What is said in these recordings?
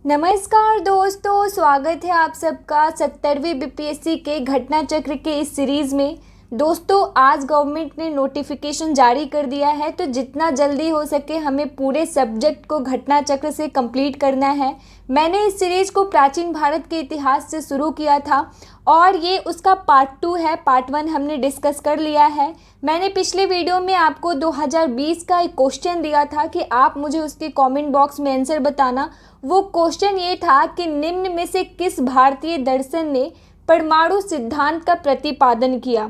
नमस्कार दोस्तों, स्वागत है आप सबका 70वीं बीपीएससी के घटना चक्र के इस सीरीज़ में। दोस्तों, आज गवर्नमेंट ने नोटिफिकेशन जारी कर दिया है, तो जितना जल्दी हो सके हमें पूरे सब्जेक्ट को घटना चक्र से कंप्लीट करना है। मैंने इस सीरीज़ को प्राचीन भारत के इतिहास से शुरू किया था और ये उसका पार्ट 2 है। पार्ट 1 हमने डिस्कस कर लिया है। मैंने पिछले वीडियो में आपको 2020 का एक क्वेश्चन दिया था कि आप मुझे उसके कमेंट बॉक्स में आंसर बताना। वो क्वेश्चन ये था कि निम्न में से किस भारतीय दर्शन ने परमाणु सिद्धांत का प्रतिपादन किया।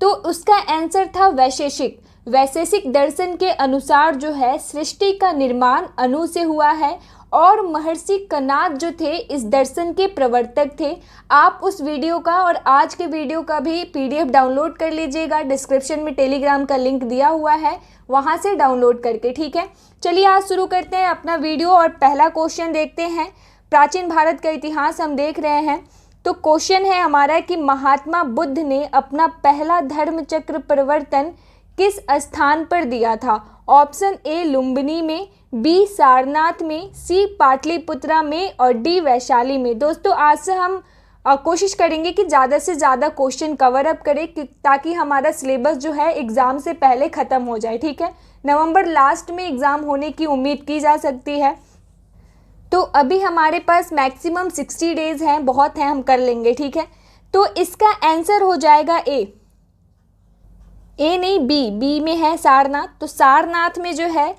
तो उसका आंसर था वैशेषिक। वैशेषिक दर्शन के अनुसार जो है सृष्टि का निर्माण अणु से हुआ है और महर्षि कणाद जो थे इस दर्शन के प्रवर्तक थे। आप उस वीडियो का और आज के वीडियो का भी पीडीएफ डाउनलोड कर लीजिएगा। डिस्क्रिप्शन में टेलीग्राम का लिंक दिया हुआ है, वहां से डाउनलोड करके। ठीक है, चलिए आज शुरू करते हैं अपना वीडियो और पहला क्वेश्चन देखते हैं। प्राचीन भारत का इतिहास हम देख रहे हैं, तो क्वेश्चन है हमारा कि महात्मा बुद्ध ने अपना पहला धर्म चक्र परिवर्तन किस स्थान पर दिया था। ऑप्शन ए लुम्बिनी में, बी सारनाथ में, सी पाटलिपुत्रा में और डी वैशाली में। दोस्तों, आज से हम कोशिश करेंगे कि ज़्यादा से ज़्यादा क्वेश्चन कवर अप करें ताकि हमारा सिलेबस जो है एग्ज़ाम से पहले ख़त्म हो जाए। ठीक है, नवंबर लास्ट में एग्ज़ाम होने की उम्मीद की जा सकती है। तो अभी हमारे पास मैक्सिमम 60 डेज़ हैं, बहुत हैं, हम कर लेंगे। ठीक है, तो इसका आंसर हो जाएगा ए नहीं, बी में है सारनाथ। तो सारनाथ में जो है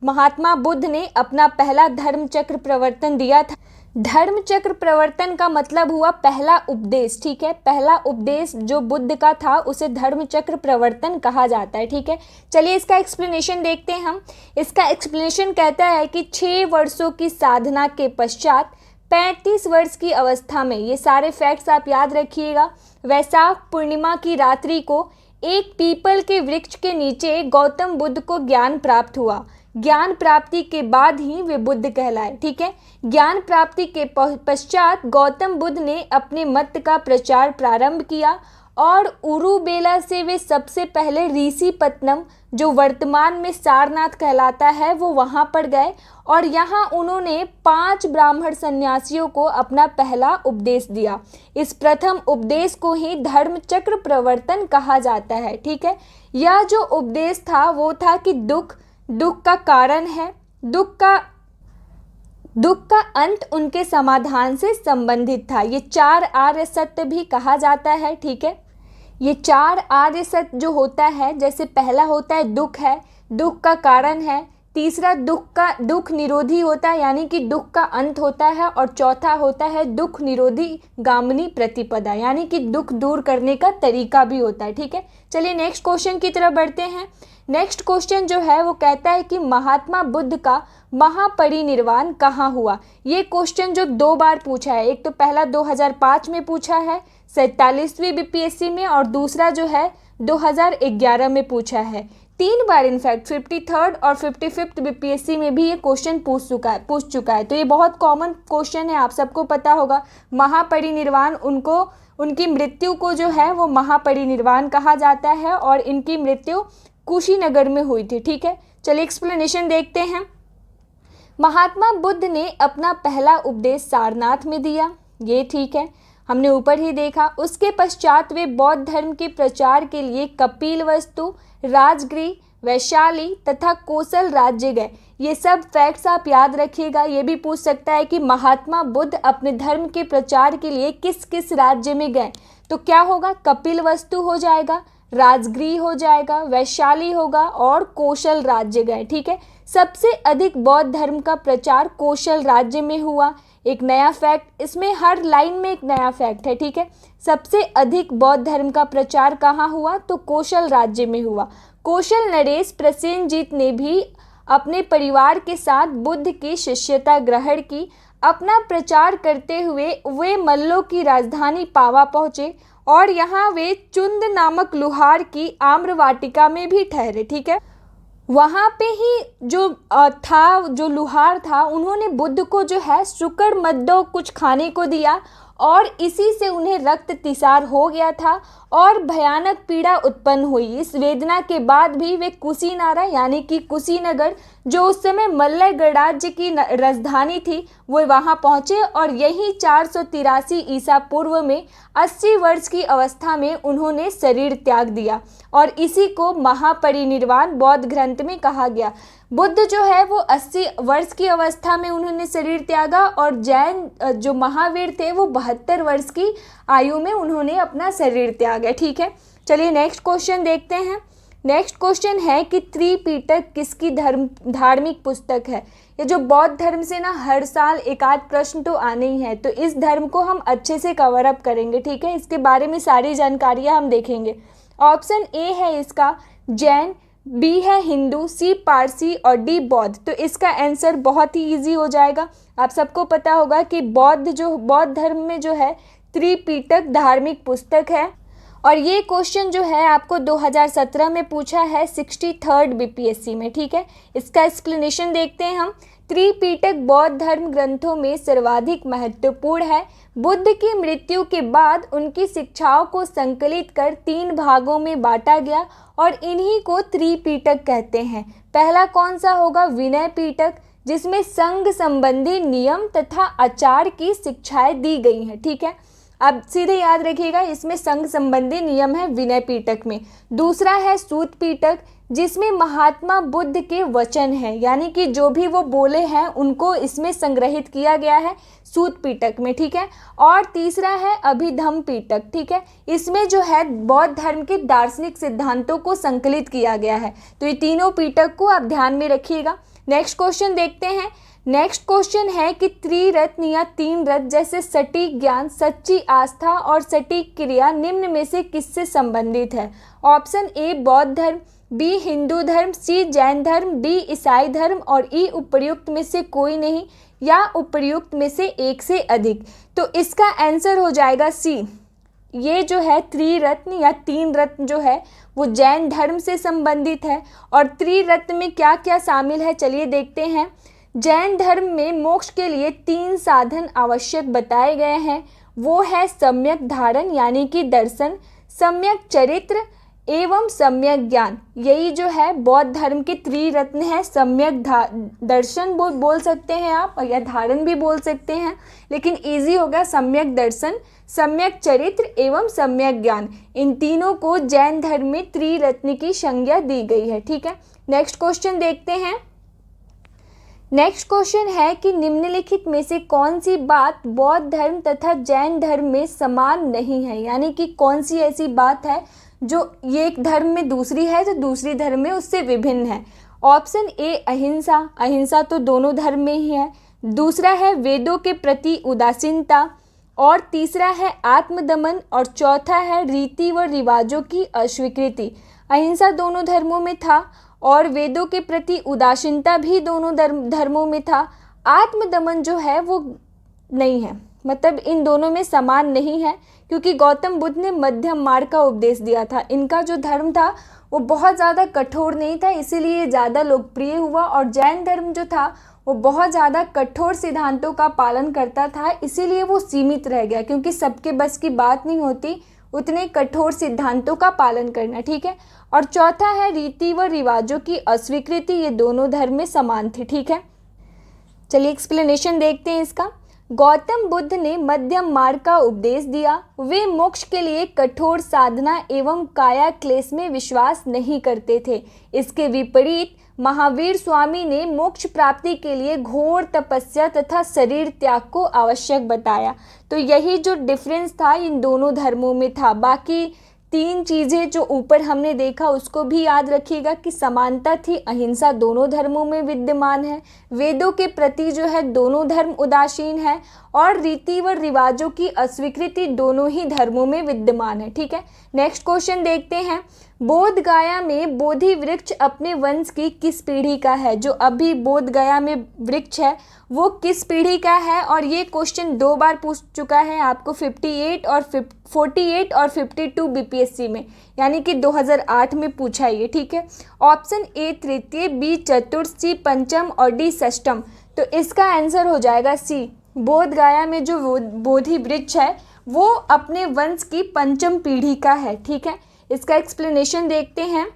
महात्मा बुद्ध ने अपना पहला धर्म चक्र प्रवर्तन दिया था। धर्म चक्र प्रवर्तन का मतलब हुआ पहला उपदेश। ठीक है, पहला उपदेश जो बुद्ध का था उसे धर्म चक्र प्रवर्तन कहा जाता है। ठीक है, चलिए इसका एक्सप्लेनेशन देखते हैं हम। इसका एक्सप्लेनेशन कहता है कि 6 वर्षों की साधना के पश्चात 35 वर्ष की अवस्था में, ये सारे फैक्ट्स आप याद रखिएगा, वैशाख पूर्णिमा की रात्रि को एक पीपल के वृक्ष के नीचे गौतम बुद्ध को ज्ञान प्राप्त हुआ। ज्ञान प्राप्ति के बाद ही वे बुद्ध कहलाए। ठीक है, ज्ञान प्राप्ति के पश्चात गौतम बुद्ध ने अपने मत का प्रचार प्रारंभ किया और उरुबेला से वे सबसे पहले ऋषिपत्तनम, जो वर्तमान में सारनाथ कहलाता है, वो वहाँ पर गए और यहाँ उन्होंने 5 ब्राह्मण सन्यासियों को अपना पहला उपदेश दिया। इस प्रथम उपदेश को ही धर्म चक्र प्रवर्तन कहा जाता है। ठीक है, यह जो उपदेश था वो था कि दुख का कारण है, दुख का अंत उनके समाधान से संबंधित था। ये 4 आर्य सत्य भी कहा जाता है। ठीक है, ये 4 आर्य सत्य जो होता है, जैसे पहला होता है दुख है, दुख का कारण है। तीसरा दुख निरोधी होता है, यानी कि दुख का अंत होता है। और चौथा होता है दुख निरोधी गामिनी प्रतिपदा, यानी कि दुख दूर करने का तरीका भी होता है। ठीक है, चलिए नेक्स्ट क्वेश्चन की तरफ बढ़ते हैं। नेक्स्ट क्वेश्चन जो है वो कहता है कि महात्मा बुद्ध का महापरिनिर्वाण कहाँ हुआ। ये क्वेश्चन जो 2 बार पूछा है, एक तो पहला 2005 में पूछा है 47वीं बीपीएससी में, और दूसरा जो है 2011 में पूछा है। 3 बार इनफैक्ट 53rd और 55th बीपीएससी में भी ये क्वेश्चन पूछ चुका है। तो ये बहुत कॉमन क्वेश्चन है, आप सबको पता होगा। महापरिनिर्वाण, उनकी मृत्यु को जो है वो महापरिनिर्वाण कहा जाता है और इनकी मृत्यु कुशीनगर में हुई थी। ठीक है, चलिए एक्सप्लेनेशन देखते हैं। महात्मा बुद्ध ने अपना पहला उपदेश सारनाथ में दिया, ये ठीक है, हमने ऊपर ही देखा। उसके पश्चात वे बौद्ध धर्म के प्रचार के लिए कपिलवस्तु, राजगृह, वैशाली तथा कोसल राज्य गए। ये सब फैक्ट्स आप याद रखिएगा। ये भी पूछ सकता है कि महात्मा बुद्ध अपने धर्म के प्रचार के लिए किस किस राज्य में गए। तो क्या होगा, कपिलवस्तु हो जाएगा, राजगृह हो जाएगा, वैशाली होगा और कोशल राज्य गए। ठीक है, सबसे अधिक बौद्ध धर्म का प्रचार कोशल राज्य में हुआ। एक नया फैक्ट, इसमें हर लाइन में एक नया फैक्ट है। ठीक है, सबसे अधिक बौद्ध धर्म का प्रचार कहाँ हुआ, तो कोशल राज्य में हुआ। कोशल नरेश प्रसेनजीत ने भी अपने परिवार के साथ बुद्ध की शिष्यता ग्रहण की। अपना प्रचार करते हुए वे मल्लों की राजधानी पावा पहुँचे और यहाँ वे चुंद नामक लुहार की आम्र वाटिका में भी ठहरे। ठीक है, वहाँ पे ही जो लुहार था, उन्होंने बुद्ध को जो है शुक्र मद्दो कुछ खाने को दिया और इसी से उन्हें रक्ततिसार हो गया था और भयानक पीड़ा उत्पन्न हुई। इस वेदना के बाद भी वे कुशीनारा यानी कि कुशीनगर, जो उस समय मल्ल गणराज्य की राजधानी थी, वो वहाँ पहुँचे और यही 483 ईसा पूर्व में 80 वर्ष की अवस्था में उन्होंने शरीर त्याग दिया और इसी को महापरिनिर्वाण बौद्ध ग्रंथ में कहा गया। बुद्ध जो है वो 80 वर्ष की अवस्था में उन्होंने शरीर त्यागा और जैन जो महावीर थे वो 72 वर्ष की आयु में उन्होंने अपना शरीर त्यागा। ठीक है, चलिए नेक्स्ट क्वेश्चन देखते हैं। नेक्स्ट क्वेश्चन है कि त्रिपिटक किसकी धार्मिक पुस्तक है। ये जो बौद्ध धर्म से ना हर साल एक आध प्रश्न तो आने ही है, तो इस धर्म को हम अच्छे से कवर अप करेंगे। ठीक है, इसके बारे में सारी जानकारियाँ हम देखेंगे। ऑप्शन ए है इसका जैन, बी है हिंदू, सी पारसी और डी बौद्ध। तो इसका आंसर बहुत ही इजी हो जाएगा। आप सबको पता होगा कि बौद्ध धर्म में जो है त्रिपिटक धार्मिक पुस्तक है और ये क्वेश्चन जो है आपको 2017 में पूछा है 63rd बीपीएससी में। ठीक है, इसका एक्सप्लेनेशन देखते हैं हम। त्रिपिटक बौद्ध धर्म ग्रंथों में सर्वाधिक महत्वपूर्ण है। बुद्ध की मृत्यु के बाद उनकी शिक्षाओं को संकलित कर 3 भागों में बांटा गया और इन्हीं को त्रिपिटक कहते हैं। पहला कौन सा होगा? विनय पिटक, जिसमें संघ संबंधी नियम तथा आचार की शिक्षाएं दी गई हैं। ठीक है, अब सीधे याद रखिएगा, इसमें संघ संबंधी नियम है विनय पिटक में। दूसरा है सूत पिटक, जिसमें महात्मा बुद्ध के वचन हैं, यानी कि जो भी वो बोले हैं उनको इसमें संग्रहित किया गया है सूत पिटक में। ठीक है, और तीसरा है अभिधम्म पिटक। ठीक है, इसमें जो है बौद्ध धर्म के दार्शनिक सिद्धांतों को संकलित किया गया है। तो ये तीनों पिटक को आप ध्यान में रखिएगा। नेक्स्ट क्वेश्चन देखते हैं। नेक्स्ट क्वेश्चन है कि त्रिरत्न या 3 रत्न जैसे सटीक ज्ञान, सच्ची आस्था और सटीक क्रिया निम्न में से किससे संबंधित है? ऑप्शन ए बौद्ध धर्म, बी हिंदू धर्म, सी जैन धर्म, डी ईसाई धर्म और ई उपर्युक्त में से कोई नहीं या उपर्युक्त में से एक से अधिक। तो इसका आंसर हो जाएगा सी। ये जो है त्रिरत्न या 3 रत्न जो है वो जैन धर्म से संबंधित है। और त्रिरत्न में क्या क्या शामिल है चलिए देखते हैं। जैन धर्म में मोक्ष के लिए 3 साधन आवश्यक बताए गए हैं। वो है सम्यक धारण यानी कि दर्शन, सम्यक चरित्र एवं सम्यक ज्ञान। यही जो है बौद्ध धर्म के त्रिरत्न है। सम्यक दर्शन बोल सकते हैं आप या धारण भी बोल सकते हैं, लेकिन इजी होगा सम्यक दर्शन, सम्यक चरित्र एवं सम्यक ज्ञान। इन तीनों को जैन धर्म में त्रिरत्न की संज्ञा दी गई है। ठीक है, नेक्स्ट क्वेश्चन देखते हैं। नेक्स्ट क्वेश्चन है कि निम्नलिखित में से कौन सी बात बौद्ध धर्म तथा जैन धर्म में समान नहीं है, यानी कि कौन सी ऐसी बात है जो ये एक धर्म में दूसरी है तो दूसरी धर्म में उससे विभिन्न है। ऑप्शन ए अहिंसा, अहिंसा तो दोनों धर्म में ही है। दूसरा है वेदों के प्रति उदासीनता और तीसरा है आत्मदमन और चौथा है रीति व रिवाजों की अस्वीकृति। अहिंसा दोनों धर्मों में था और वेदों के प्रति उदासीनता भी दोनों धर्मों में था। आत्मदमन जो है वो नहीं है, मतलब इन दोनों में समान नहीं है, क्योंकि गौतम बुद्ध ने मध्यम मार्ग का उपदेश दिया था। इनका जो धर्म था वो बहुत ज़्यादा कठोर नहीं था, इसीलिए ज़्यादा लोकप्रिय हुआ। और जैन धर्म जो था वो बहुत ज़्यादा कठोर सिद्धांतों का पालन करता था, इसीलिए वो सीमित रह गया, क्योंकि सबके बस की बात नहीं होती उतने कठोर सिद्धांतों का पालन करना। ठीक है, और चौथा है रीति व रिवाजों की अस्वीकृति। ये दोनों धर्म में समान थे। ठीक है, चलिए एक्सप्लेनेशन देखते हैं इसका। गौतम बुद्ध ने मध्यम मार्ग का उपदेश दिया। वे मोक्ष के लिए कठोर साधना एवं काया क्लेश में विश्वास नहीं करते थे। इसके विपरीत महावीर स्वामी ने मोक्ष प्राप्ति के लिए घोर तपस्या तथा शरीर त्याग को आवश्यक बताया। तो यही जो डिफरेंस था इन दोनों धर्मों में था। बाकी 3 चीज़ें जो ऊपर हमने देखा उसको भी याद रखिएगा कि समानता थी, अहिंसा दोनों धर्मों में विद्यमान है, वेदों के प्रति जो है दोनों धर्म उदासीन है और रीति व रिवाजों की अस्वीकृति दोनों ही धर्मों में विद्यमान है। ठीक है, नेक्स्ट क्वेश्चन देखते हैं। बोध गया में बोधि वृक्ष अपने वंश की किस पीढ़ी का है? जो अभी बोध गया में वृक्ष है वो किस पीढ़ी का है? और ये क्वेश्चन 2 बार पूछ चुका है आपको 48 और 52 बीपीएससी में, यानी कि 2008 में पूछा ये। ठीक है, ऑप्शन ए तृतीय, बी चतुर्थ, सी पंचम और डी षष्ठम। तो इसका आंसर हो जाएगा सी। बोध गया में जो बोधि वृक्ष है वो अपने वंश की पंचम पीढ़ी का है। ठीक है, इसका एक्सप्लेनेशन देखते हैं।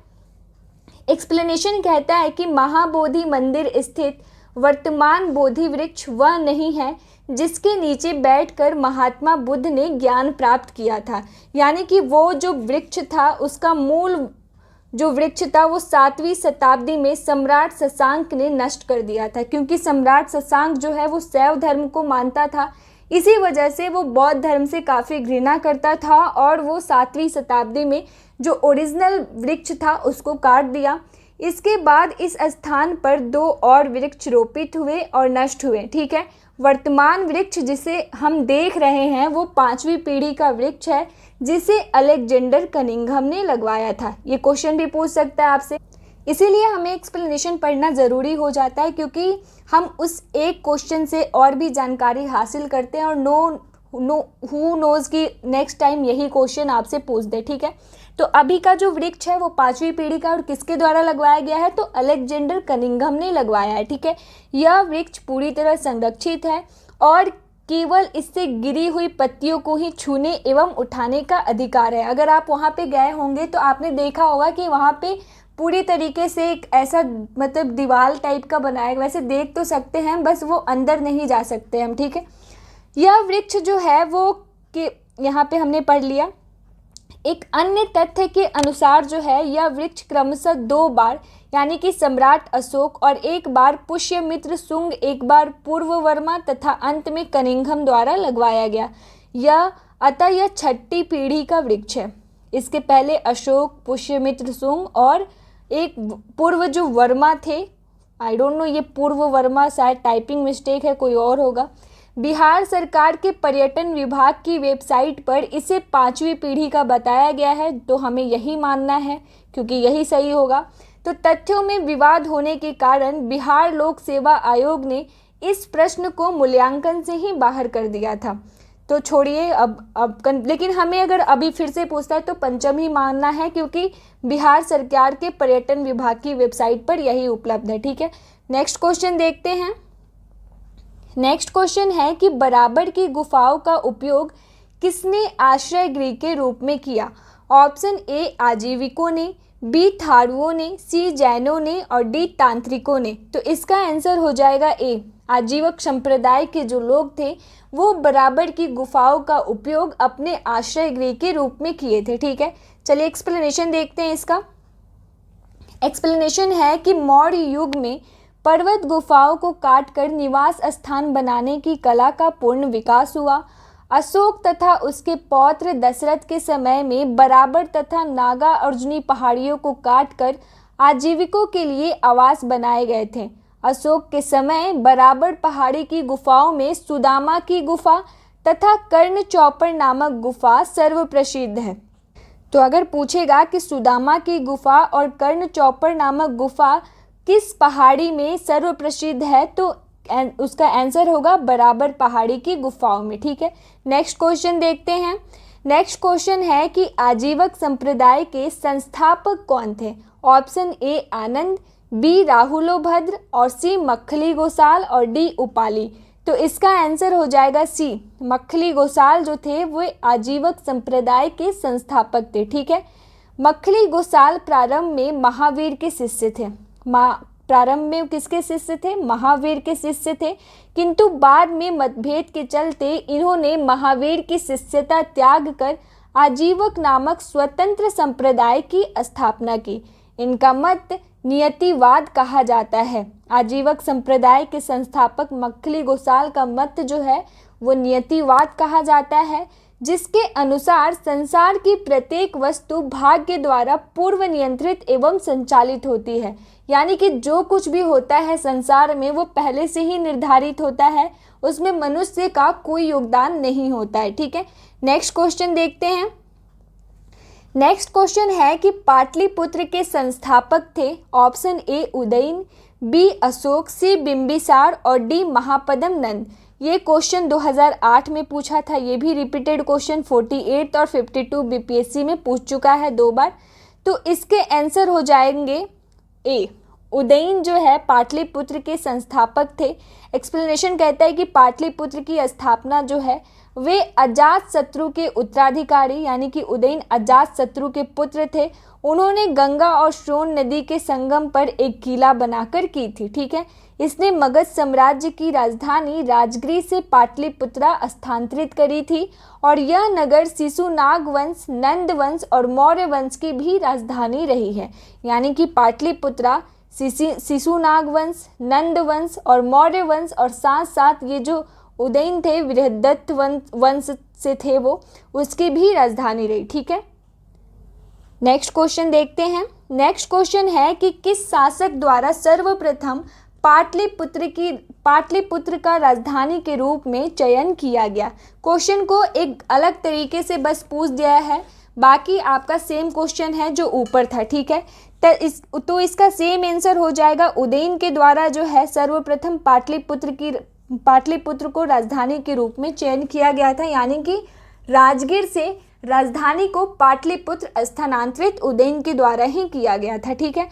एक्सप्लेनेशन कहता है कि महाबोधि मंदिर स्थित वर्तमान बोधि वृक्ष वह नहीं है जिसके नीचे बैठकर महात्मा बुद्ध ने ज्ञान प्राप्त किया था। यानी कि वो जो वृक्ष था उसका मूल जो वृक्ष था वो 7वीं शताब्दी में सम्राट शशांक ने नष्ट कर दिया था, क्योंकि सम्राट शशांक जो है वो शैव धर्म को मानता था। इसी वजह से वो बौद्ध धर्म से काफ़ी घृणा करता था और वो 7वीं शताब्दी में जो ओरिजिनल वृक्ष था उसको काट दिया। इसके बाद इस स्थान पर 2 और वृक्ष रोपित हुए और नष्ट हुए। ठीक है, वर्तमान वृक्ष जिसे हम देख रहे हैं वो 5वीं पीढ़ी का वृक्ष है जिसे अलेक्जेंडर कनिंघम ने लगवाया था। ये क्वेश्चन भी पूछ सकता है आपसे, इसीलिए हमें एक्सप्लेनेशन पढ़ना ज़रूरी हो जाता है, क्योंकि हम उस एक क्वेश्चन से और भी जानकारी हासिल करते हैं और हु नोज़ कि नेक्स्ट टाइम यही क्वेश्चन आपसे पूछ दे। ठीक है, तो अभी का जो वृक्ष है वो 5वीं पीढ़ी का और किसके द्वारा लगवाया गया है, तो अलेक्जेंडर कनिंघम ने लगवाया है। ठीक है, यह वृक्ष पूरी तरह संरक्षित है और केवल इससे गिरी हुई पत्तियों को ही छूने एवं उठाने का अधिकार है। अगर आप वहाँ पे गए होंगे तो आपने देखा होगा कि वहाँ पे पूरी तरीके से एक ऐसा मतलब दीवार टाइप का बनाया, वैसे देख तो सकते हैं, बस वो अंदर नहीं जा सकते हम। ठीक है, यह वृक्ष जो है वो कि यहाँ पे हमने पढ़ लिया। एक अन्य तथ्य के अनुसार जो है यह वृक्ष क्रमशः 2 बार यानी कि सम्राट अशोक और 1 बार पुष्यमित्र शुंग, 1 बार पूर्ववर्मा तथा अंत में कनिंघम द्वारा लगवाया गया। अतः यह 6ठी पीढ़ी का वृक्ष है। इसके पहले अशोक, पुष्यमित्र शुंग और एक पूर्व जो वर्मा थे, आई डोंट नो ये पूर्व वर्मा शायद टाइपिंग मिस्टेक है, कोई और होगा। बिहार सरकार के पर्यटन विभाग की वेबसाइट पर इसे 5वीं पीढ़ी का बताया गया है, तो हमें यही मानना है क्योंकि यही सही होगा। तो तथ्यों में विवाद होने के कारण बिहार लोक सेवा आयोग ने इस प्रश्न को मूल्यांकन से ही बाहर कर दिया था। तो छोड़िए लेकिन हमें अगर अभी फिर से पूछता है तो पंचम ही मानना है, क्योंकि बिहार सरकार के पर्यटन विभाग की वेबसाइट पर यही उपलब्ध है। ठीक है, नेक्स्ट क्वेश्चन देखते हैं। नेक्स्ट क्वेश्चन है कि बराबर की गुफाओं का उपयोग किसने आश्रय गृह के रूप में किया। ऑप्शन ए आजीविकों ने, बी थारुओं ने, सी जैनों ने और डी तांत्रिकों ने। तो इसका आंसर हो जाएगा ए। आजीवक संप्रदाय के जो लोग थे वो बराबर की गुफाओं का उपयोग अपने आश्रय गृह के रूप में किए थे। ठीक है, चलिए एक्सप्लेनेशन देखते हैं इसका। एक्सप्लेनेशन है कि मौर्य युग में पर्वत गुफाओं को काटकर निवास स्थान बनाने की कला का पूर्ण विकास हुआ। अशोक तथा उसके पौत्र दशरथ के समय में बराबर तथा नागा अर्जुनी पहाड़ियों को काटकर आजीविकों के लिए आवास बनाए गए थे। अशोक के समय बराबर पहाड़ी की गुफाओं में सुदामा की गुफा तथा कर्ण चौपर नामक गुफा सर्वप्रसिद्ध है। तो अगर पूछेगा कि सुदामा की गुफा और कर्ण चौपर नामक गुफा किस पहाड़ी में सर्वप्रसिद्ध है, तो उसका आंसर होगा बराबर पहाड़ी की गुफाओं में। ठीक है, नेक्स्ट क्वेश्चन देखते हैं। नेक्स्ट क्वेश्चन है कि आजीवक संप्रदाय के संस्थापक कौन थे। ऑप्शन ए आनंद, बी राहुलोभद्र और सी मक्खली गोसाल और डी उपाली। तो इसका आंसर हो जाएगा सी। मक्खली गोसाल जो थे वो आजीवक संप्रदाय के संस्थापक थे। ठीक है, मक्खली गोसाल प्रारंभ में महावीर के शिष्य थे। प्रारंभ में किसके शिष्य थे, महावीर के शिष्य थे, किंतु बाद में मतभेद के चलते इन्होंने महावीर की शिष्यता त्याग कर आजीवक नामक स्वतंत्र संप्रदाय की स्थापना की। इनका मत नियतिवाद कहा जाता है। आजीवक संप्रदाय के संस्थापक मक्खली गोसाल का मत जो है वो नियतिवाद कहा जाता है, जिसके अनुसार संसार की प्रत्येक वस्तु भाग्य द्वारा पूर्व नियंत्रित एवं संचालित होती है। यानी कि जो कुछ भी होता है संसार में वो पहले से ही निर्धारित होता है, उसमें मनुष्य का कोई योगदान नहीं होता है। ठीक है, नेक्स्ट क्वेश्चन देखते हैं। नेक्स्ट क्वेश्चन है कि पाटलिपुत्र के संस्थापक थे। Option A Udayan, B Ashok, C Bimbisar और डी महापद्म नंद। ये क्वेश्चन 2008 में पूछा था। ये भी रिपीटेड क्वेश्चन 48 और 52 बीपीएससी में पूछ चुका है 2 बार। तो इसके आंसर हो जाएंगे ए उदयन जो है पाटलिपुत्र के संस्थापक थे। एक्सप्लेनेशन कहता है कि पाटलिपुत्र की स्थापना जो है वे अजातशत्रु के उत्तराधिकारी यानी कि उदयन अजातशत्रु के पुत्र थे। उन्होंने गंगा और सोन नदी के संगम पर एक किला बनाकर की थी। ठीक है, इसने मगध साम्राज्य की राजधानी राजगृह से पाटलिपुत्रा स्थानांतरित करी थी और यह नगर शिशुनाग वंश, नंद वंश और मौर्य वंश की भी राजधानी रही है। यानी कि पाटलिपुत्रा शिशुनाग वंश, नंद वंश और मौर्य वंश और साथ साथ ये जो उदयन थे बृहदत्त वंश से थे वो, उसकी भी राजधानी रही। ठीक है, नेक्स्ट क्वेश्चन देखते हैं। नेक्स्ट क्वेश्चन है कि किस शासक द्वारा सर्वप्रथम पाटलिपुत्र का राजधानी के रूप में चयन किया गया। क्वेश्चन को एक अलग तरीके से बस पूछ दिया है, बाकी आपका सेम क्वेश्चन है जो ऊपर था। ठीक है, तो इसका सेम आंसर हो जाएगा उदयन के द्वारा जो है सर्वप्रथम पाटलिपुत्र को राजधानी के रूप में चयन किया गया था। यानी कि राजगीर से राजधानी को पाटलिपुत्र स्थानांतरित उदयन के द्वारा ही किया गया था। ठीक है,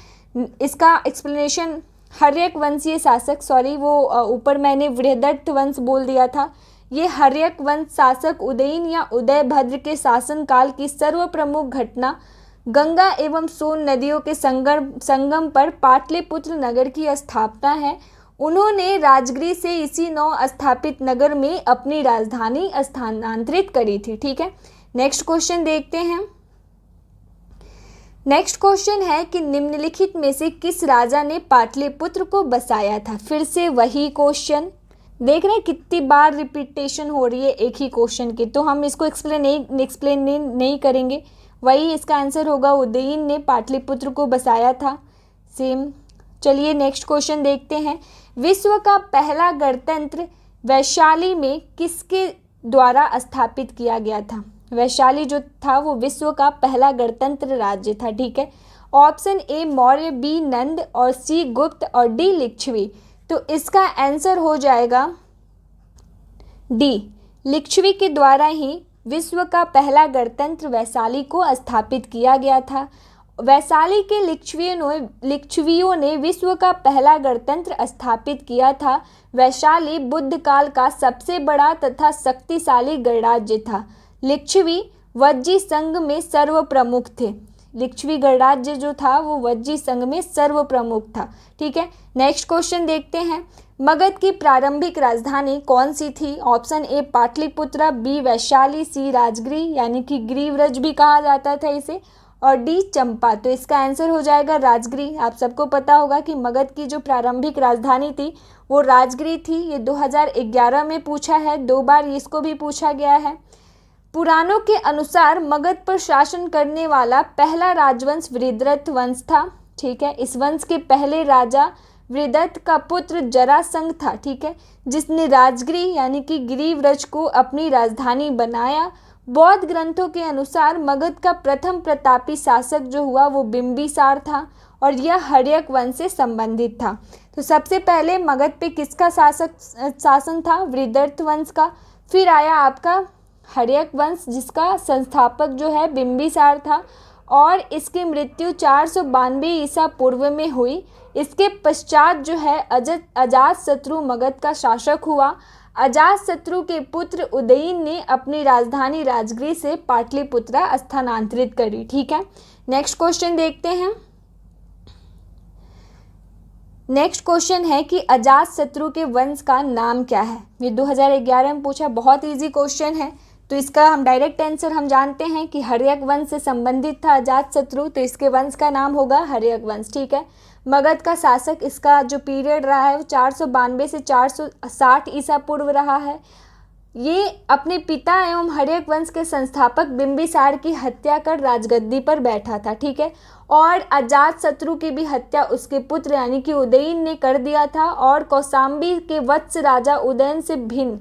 इसका एक्सप्लेनेशन हर्यक वंशीय शासक, सॉरी वो ऊपर मैंने बृहदत्त वंश बोल दिया था। ये हर्यक वंश शासक उदयन या उदयभद्र के शासनकाल की सर्वप्रमुख घटना गंगा एवं सोन नदियों के संगम पर पाटलिपुत्र नगर की स्थापना है। उन्होंने राजगृह से इसी नव स्थापित नगर में अपनी राजधानी स्थानांतरित करी थी। ठीक है, नेक्स्ट क्वेश्चन देखते हैं। नेक्स्ट क्वेश्चन है कि निम्नलिखित में से किस राजा ने पाटलिपुत्र को बसाया था। फिर से वही क्वेश्चन, देख रहे हैं कितनी बार रिपीटेशन हो रही है एक ही क्वेश्चन की, तो हम इसको एक्सप्लेन नहीं करेंगे। वही इसका आंसर होगा, उदयन ने पाटलिपुत्र को बसाया था। सेम, चलिए नेक्स्ट क्वेश्चन देखते हैं। विश्व का पहला गणतंत्र वैशाली में किसके द्वारा स्थापित किया गया था। वैशाली जो था वो विश्व का पहला गणतंत्र राज्य था। ठीक है, ऑप्शन ए मौर्य, बी नंद और सी गुप्त और डी लिच्छवी। तो इसका आंसर हो जाएगा डी, लिच्छवी के द्वारा ही विश्व का पहला गणतंत्र वैशाली को स्थापित किया गया था। वैशाली के लिच्छवियों ने विश्व का पहला गणतंत्र स्थापित किया था। वैशाली बुद्ध काल का सबसे बड़ा तथा शक्तिशाली गणराज्य था। लिच्छवी वज्जी संघ में सर्वप्रमुख थे। लिच्छवी गणराज्य जो था वो वज्जी संघ में सर्वप्रमुख था। ठीक है, नेक्स्ट क्वेश्चन देखते हैं। मगध की प्रारंभिक राजधानी कौन सी थी। Option A Pataliputra, B Vaishali, C Rajgriha यानी कि ग्रीवरज भी कहा जाता था इसे, और डी चंपा। तो इसका आंसर हो जाएगा राजगृह। आप सबको पता होगा कि मगध की जो प्रारंभिक राजधानी थी वो राजगृह थी। ये 2011 में पूछा है, 2 बार इसको भी पूछा गया है। पुराणों के अनुसार मगध पर शासन करने वाला पहला राजवंश वृहदत्त वंश था। ठीक है, इस वंश के पहले राजा वृहदत्त का पुत्र जरासंध था। ठीक है, जिसने राजगृह यानी कि ग्रीवरज को अपनी राजधानी बनाया। बौद्ध ग्रंथों के अनुसार मगध का प्रथम प्रतापी शासक जो हुआ वो बिंबिसार था और यह हर्यक वंश से संबंधित था। तो सबसे पहले मगध पे किसका शासन था, वृहदत्त वंश का। फिर आया आपका हर्यक वंश जिसका संस्थापक जो है बिंबिसार था और इसकी मृत्यु 492 ईसा पूर्व में हुई। इसके पश्चात जो है अजातशत्रु मगध का शासक हुआ। अजातशत्रु के पुत्र उदयन ने अपनी राजधानी राजगृह से पाटलिपुत्र स्थानांतरित करी। ठीक है, नेक्स्ट क्वेश्चन देखते हैं। नेक्स्ट क्वेश्चन है कि अजातशत्रु के वंश का नाम क्या है। ये 2011 में पूछा, बहुत इजी क्वेश्चन है। तो इसका हम डायरेक्ट आंसर हम जानते हैं कि हर्यक वंश से संबंधित था अजातशत्रु, तो इसके वंश का नाम होगा हर्यक वंश। ठीक है, मगध का शासक, इसका जो पीरियड रहा है वो 492 से 460 ईसा पूर्व रहा है। ये अपने पिता एवं हर्यक वंश के संस्थापक बिंबिसार की हत्या कर राजगद्दी पर बैठा था। ठीक है, और अजातशत्रु की भी हत्या उसके पुत्र यानी कि उदयन ने कर दिया था। और कौशांबी के वत्स राजा उदयन से भिन्न,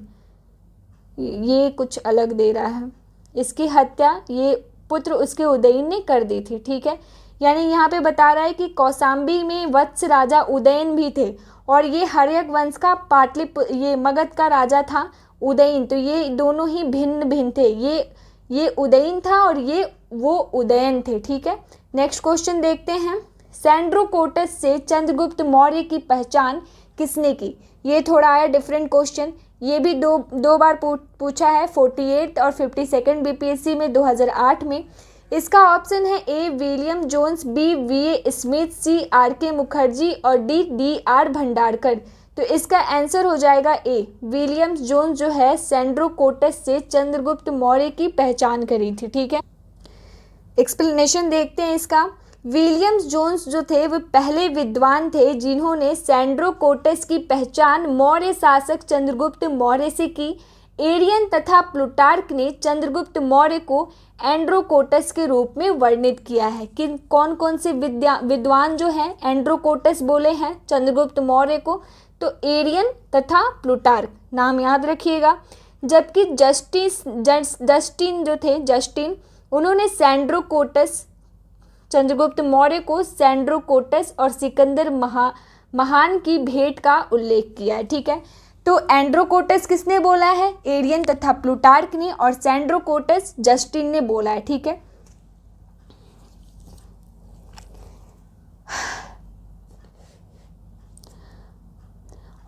ये कुछ अलग दे रहा है, इसकी हत्या ये पुत्र उसके उदयन ने कर दी थी। ठीक है, यानी यहाँ पे बता रहा है कि कौशांबी में वत्स राजा उदयन भी थे और ये हर्यक वंश का ये मगध का राजा था उदयन। तो ये दोनों ही भिन्न भिन्न थे, ये उदयन था और ये वो उदयन थे। ठीक है, नेक्स्ट क्वेश्चन देखते हैं। सैंड्रोकोटस से चंद्रगुप्त मौर्य की पहचान किसने की? ये थोड़ा आया डिफरेंट क्वेश्चन, ये भी दो बार पूछा है, 48 और 52 बीपीएससी में 2008 में। इसका ऑप्शन है A William Jones, B V A Smith, C R K. Mukherjee और डी डी.आर. भंडारकर। तो इसका आंसर हो जाएगा ए विलियम जोन्स जो है सैंड्रोकोटस से चंद्रगुप्त मौर्य की पहचान करी थी। ठीक है, एक्सप्लेनेशन देखते हैं इसका। विलियम्स जोन्स जो थे वो पहले विद्वान थे जिन्होंने सैंड्रोकोटस की पहचान मौर्य शासक चंद्रगुप्त मौर्य से की। एरियन तथा प्लूटार्क ने चंद्रगुप्त मौर्य को एंड्रोकोटस के रूप में वर्णित किया है। कि कौन कौन से विद्वान जो हैं एंड्रोकोटस बोले हैं चंद्रगुप्त मौर्य को? तो एरियन तथा प्लूटार्क, नाम याद रखिएगा। जबकि जस्टिन जो थे, जस्टिन, उन्होंने सैंड्रोकोटस, चंद्रगुप्त मौर्य को सैंड्रोकोटस और सिकंदर महान की भेंट का उल्लेख किया है। ठीक है, तो एंड्रोकोटस किसने बोला है? एरियन तथा प्लूटार्क ने, और सैंड्रोकोटस जस्टिन ने बोला है। ठीक है,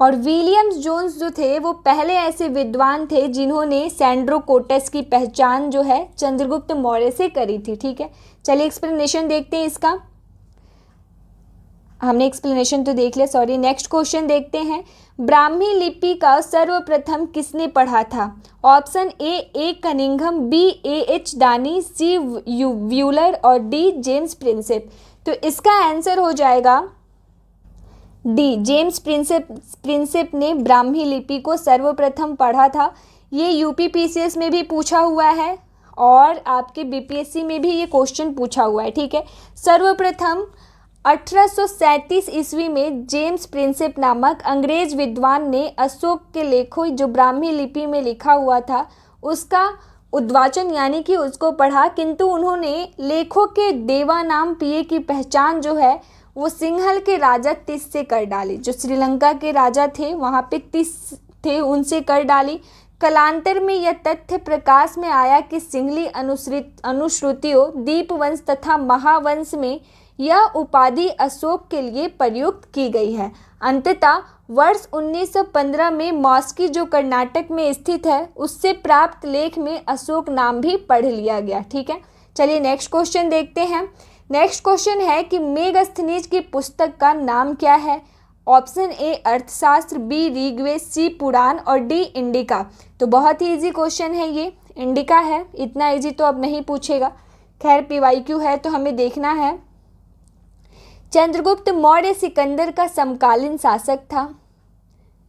और विलियम्स जोन्स जो थे वो पहले ऐसे विद्वान थे जिन्होंने सैंड्रोकोटस की पहचान जो है चंद्रगुप्त मौर्य से करी थी। ठीक है, चलिए एक्सप्लेनेशन देखते हैं इसका। हमने एक्सप्लेनेशन तो देख लिया, सॉरी। नेक्स्ट क्वेश्चन देखते हैं। ब्राह्मी लिपि का सर्वप्रथम किसने पढ़ा था? Option A Cunningham, B H Dani, C व्यूलर और डी जेम्स प्रिंसेप। तो इसका आंसर हो जाएगा डी जेम्स प्रिंसेप ने ब्राह्मी लिपि को सर्वप्रथम पढ़ा था। ये यूपीपीसीएस में भी पूछा हुआ है और आपके बीपीएससी में भी ये क्वेश्चन पूछा हुआ है। ठीक है, सर्वप्रथम 1837 ईस्वी में जेम्स प्रिंसेप नामक अंग्रेज विद्वान ने अशोक के लेखों जो ब्राह्मी लिपि में लिखा हुआ था उसका उद्वाचन यानी कि उसको पढ़ा, किंतु उन्होंने लेखों के देवानामपिय की पहचान जो है वो सिंहल के राजा तिस से कर डाली। जो श्रीलंका के राजा थे वहाँ पे तिस थे, उनसे कर डाली। कालांतर में यह तथ्य प्रकाश में आया कि सिंहली अनुश्रुतियों, दीपवंश तथा महावंश में यह उपाधि अशोक के लिए प्रयुक्त की गई है। अंततः वर्ष 1915 में मॉस्की जो कर्नाटक में स्थित है उससे प्राप्त लेख में अशोक नाम भी पढ़ लिया गया। ठीक है, चलिए नेक्स्ट क्वेश्चन देखते हैं। नेक्स्ट क्वेश्चन है कि मेगस्थनीज की पुस्तक का नाम क्या है? ऑप्शन ए अर्थशास्त्र, बी ऋग्वेद, सी पुराण और डी इंडिका। तो बहुत ही इजी क्वेश्चन है ये, इंडिका है। इतना इजी तो अब नहीं पूछेगा, खैर पीवाईक्यू है तो हमें देखना है। चंद्रगुप्त मौर्य सिकंदर का समकालीन शासक था।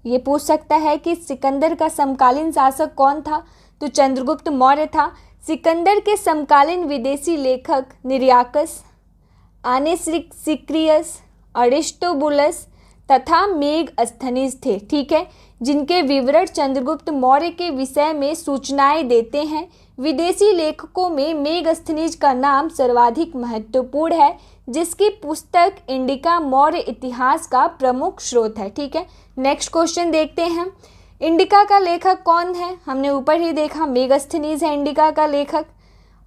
ये पूछ सकता है कि सिकंदर का समकालीन शासक कौन था? तो चंद्रगुप्त मौर्य था। सिकंदर के समकालीन विदेशी लेखक निरियाकस, आनेसिक्रियस, अरिस्टोबुलस तथा मेगस्थनीज थे। ठीक है, जिनके विवरण चंद्रगुप्त मौर्य के विषय में सूचनाएं देते हैं। विदेशी लेखकों में मेगस्थनीज का नाम सर्वाधिक महत्वपूर्ण है, जिसकी पुस्तक इंडिका मौर्य इतिहास का प्रमुख स्रोत है। ठीक है, नेक्स्ट क्वेश्चन देखते हैं। इंडिका का लेखक कौन है? हमने ऊपर ही देखा मेगस्थनीज है इंडिका का लेखक,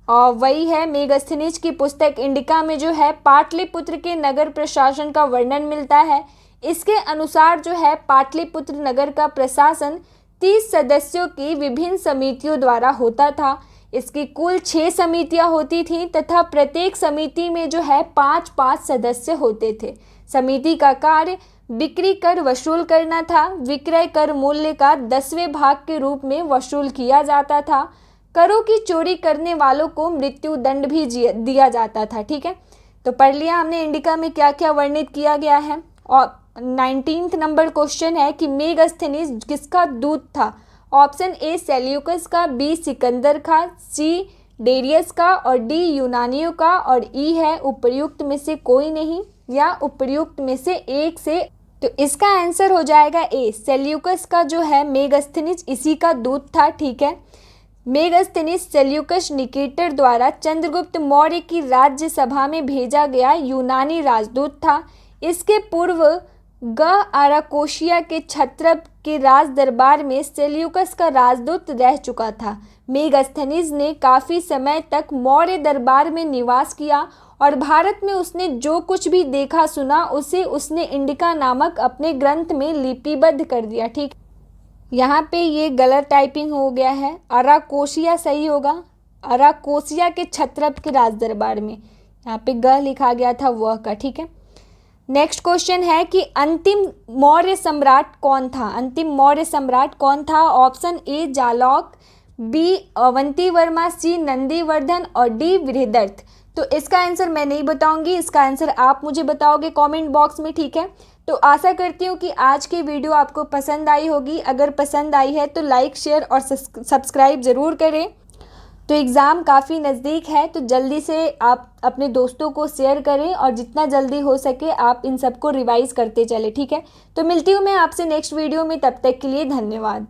और वही है मेगस्थनीज की पुस्तक इंडिका में जो है पाटलिपुत्र के नगर प्रशासन का वर्णन मिलता है। इसके अनुसार जो है पाटलिपुत्र नगर का प्रशासन 30 सदस्यों की विभिन्न समितियों द्वारा होता था। इसकी कुल 6 समितियां होती थीं तथा प्रत्येक समिति में जो है 5-5 सदस्य होते थे। समिति का कार्य बिक्री कर वसूल करना था। विक्रय कर मूल्य का 10वें भाग के रूप में वसूल किया जाता था। करों की चोरी करने वालों को मृत्यु दंड भी दिया जाता था। ठीक है, तो पढ़ लिया हमने इंडिका में क्या क्या वर्णित किया गया है। और 19th नंबर क्वेश्चन है कि मेगस्थनीज किसका दूत था? ऑप्शन ए सेल्यूकस का, बी सिकंदर का, सी डेरियस का और डी यूनानियों का और ई है उपर्युक्त में से कोई नहीं या उपर्युक्त में से एक से। तो इसका आंसर हो जाएगा ए सेल्यूकस का जो है मेगस्थनीज इसी का दूत था। ठीक है, मेगस्थनीज सेल्यूकस निकेटर द्वारा चंद्रगुप्त मौर्य की राज्य सभा में भेजा गया यूनानी राजदूत था। इसके पूर्व ग आराकोशिया के क्षत्रप के राज दरबार में सेल्यूकस का राजदूत रह चुका था। मेगास्थनीज ने काफ़ी समय तक मौर्य दरबार में निवास किया और भारत में उसने जो कुछ भी देखा सुना उसे उसने इंडिका नामक अपने ग्रंथ में लिपिबद्ध कर दिया। ठीक, यहाँ पे ये गलत टाइपिंग हो गया है, अराकोशिया सही होगा, अराकोसिया के क्षत्रप के राज दरबार में, यहाँ पे ग लिखा गया था वह का। ठीक है, नेक्स्ट क्वेश्चन है कि अंतिम मौर्य सम्राट कौन था। अंतिम मौर्य सम्राट कौन था? ऑप्शन ए जालौक, बी अवंतीवर्मा, सी नंदीवर्धन और डी बृहदर्थ। तो इसका आंसर मैं नहीं बताऊंगी, इसका आंसर आप मुझे बताओगे कमेंट बॉक्स में। ठीक है, तो आशा करती हूँ कि आज की वीडियो आपको पसंद आई होगी। अगर पसंद आई है तो लाइक, शेयर और सब्सक्राइब ज़रूर करें। तो एग्ज़ाम काफ़ी नज़दीक है, तो जल्दी से आप अपने दोस्तों को शेयर करें और जितना जल्दी हो सके आप इन सबको रिवाइज़ करते चले। ठीक है, तो मिलती हूँ मैं आपसे नेक्स्ट वीडियो में, तब तक के लिए धन्यवाद।